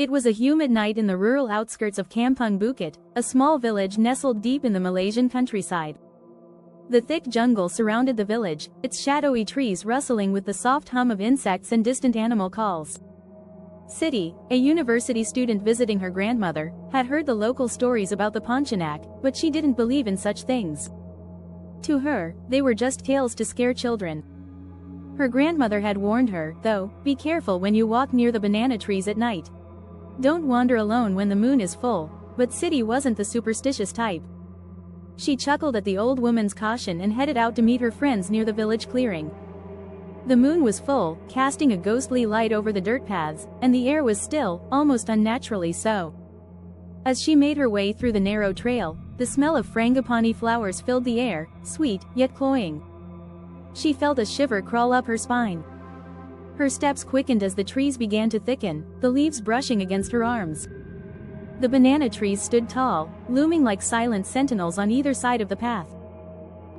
It was a humid night in the rural outskirts of Kampung Bukit, a small village nestled deep in the Malaysian countryside. The thick jungle surrounded the village, its shadowy trees rustling with the soft hum of insects and distant animal calls. Siti, a university student visiting her grandmother, had heard the local stories about the Pontianak, but she didn't believe in such things. To her, they were just tales to scare children. Her grandmother had warned her, though, be careful when you walk near the banana trees at night. Don't wander alone when the moon is full, but Siti wasn't the superstitious type. She chuckled at the old woman's caution and headed out to meet her friends near the village clearing. The moon was full, casting a ghostly light over the dirt paths, and the air was still, almost unnaturally so. As she made her way through the narrow trail, the smell of frangipani flowers filled the air, sweet, yet cloying. She felt a shiver crawl up her spine. Her steps quickened as the trees began to thicken, the leaves brushing against her arms. The banana trees stood tall, looming like silent sentinels on either side of the path.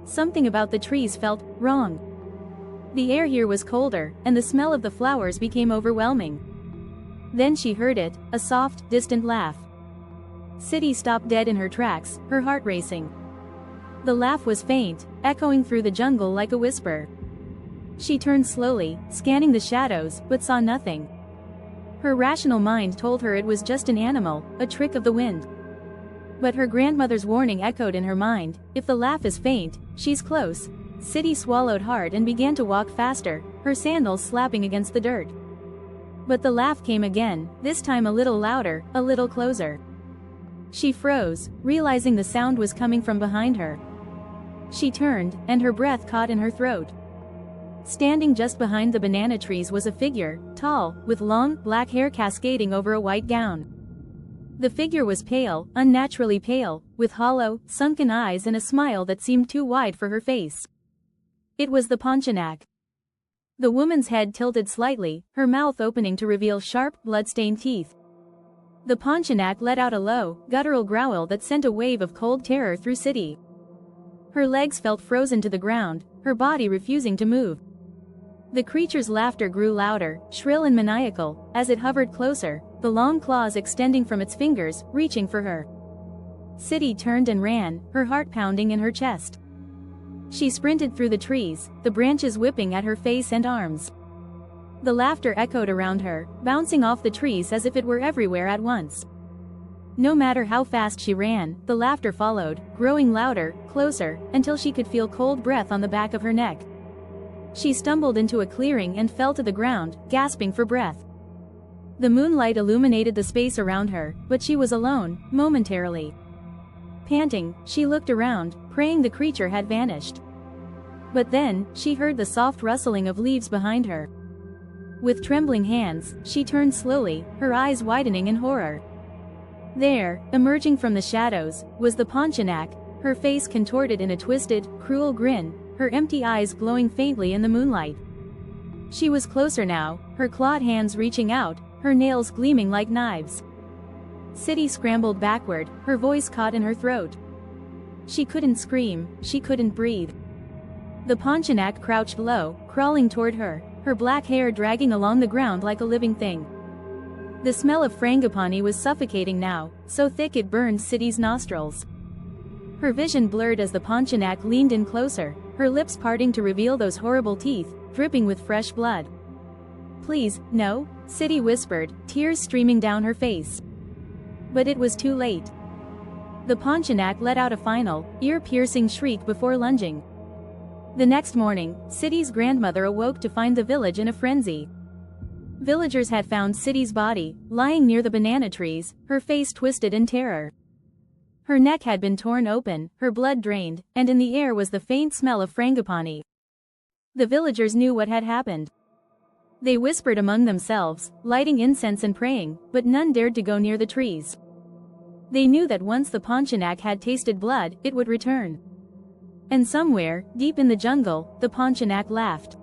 Something about the trees felt wrong. The air here was colder, and the smell of the flowers became overwhelming. Then she heard it, a soft, distant laugh. Siti stopped dead in her tracks, her heart racing. The laugh was faint, echoing through the jungle like a whisper. She turned slowly, scanning the shadows, but saw nothing. Her rational mind told her it was just an animal, a trick of the wind. But her grandmother's warning echoed in her mind, if the laugh is faint, she's close. Siti swallowed hard and began to walk faster, her sandals slapping against the dirt. But the laugh came again, this time a little louder, a little closer. She froze, realizing the sound was coming from behind her. She turned, and her breath caught in her throat. Standing just behind the banana trees was a figure, tall, with long, black hair cascading over a white gown. The figure was pale, unnaturally pale, with hollow, sunken eyes and a smile that seemed too wide for her face. It was the Pontianak. The woman's head tilted slightly, her mouth opening to reveal sharp, blood-stained teeth. The Pontianak let out a low, guttural growl that sent a wave of cold terror through Siti. Her legs felt frozen to the ground, her body refusing to move. The creature's laughter grew louder, shrill and maniacal, as it hovered closer, the long claws extending from its fingers, reaching for her. Siti turned and ran, her heart pounding in her chest. She sprinted through the trees, the branches whipping at her face and arms. The laughter echoed around her, bouncing off the trees as if it were everywhere at once. No matter how fast she ran, the laughter followed, growing louder, closer, until she could feel cold breath on the back of her neck. She stumbled into a clearing and fell to the ground, gasping for breath. The moonlight illuminated the space around her, but she was alone, momentarily. Panting, she looked around, praying the creature had vanished. But then, she heard the soft rustling of leaves behind her. With trembling hands, she turned slowly, her eyes widening in horror. There, emerging from the shadows, was the Pontianak, her face contorted in a twisted, cruel grin, her empty eyes glowing faintly in the moonlight. She was closer now, her clawed hands reaching out, her nails gleaming like knives. Siti scrambled backward, her voice caught in her throat. She couldn't scream, she couldn't breathe. The Pontianak crouched low, crawling toward her, her black hair dragging along the ground like a living thing. The smell of frangipani was suffocating now, so thick it burned Siti's nostrils. Her vision blurred as the Pontianak leaned in closer, her lips parting to reveal those horrible teeth, dripping with fresh blood. "Please, no," Siti whispered, tears streaming down her face. But it was too late. The Pontianak let out a final, ear-piercing shriek before lunging. The next morning, Siti's grandmother awoke to find the village in a frenzy. Villagers had found Siti's body, lying near the banana trees, her face twisted in terror. Her neck had been torn open, her blood drained, and in the air was the faint smell of frangipani. The villagers knew what had happened. They whispered among themselves, lighting incense and praying, but none dared to go near the trees. They knew that once the Pontianak had tasted blood, it would return. And somewhere, deep in the jungle, the Pontianak laughed.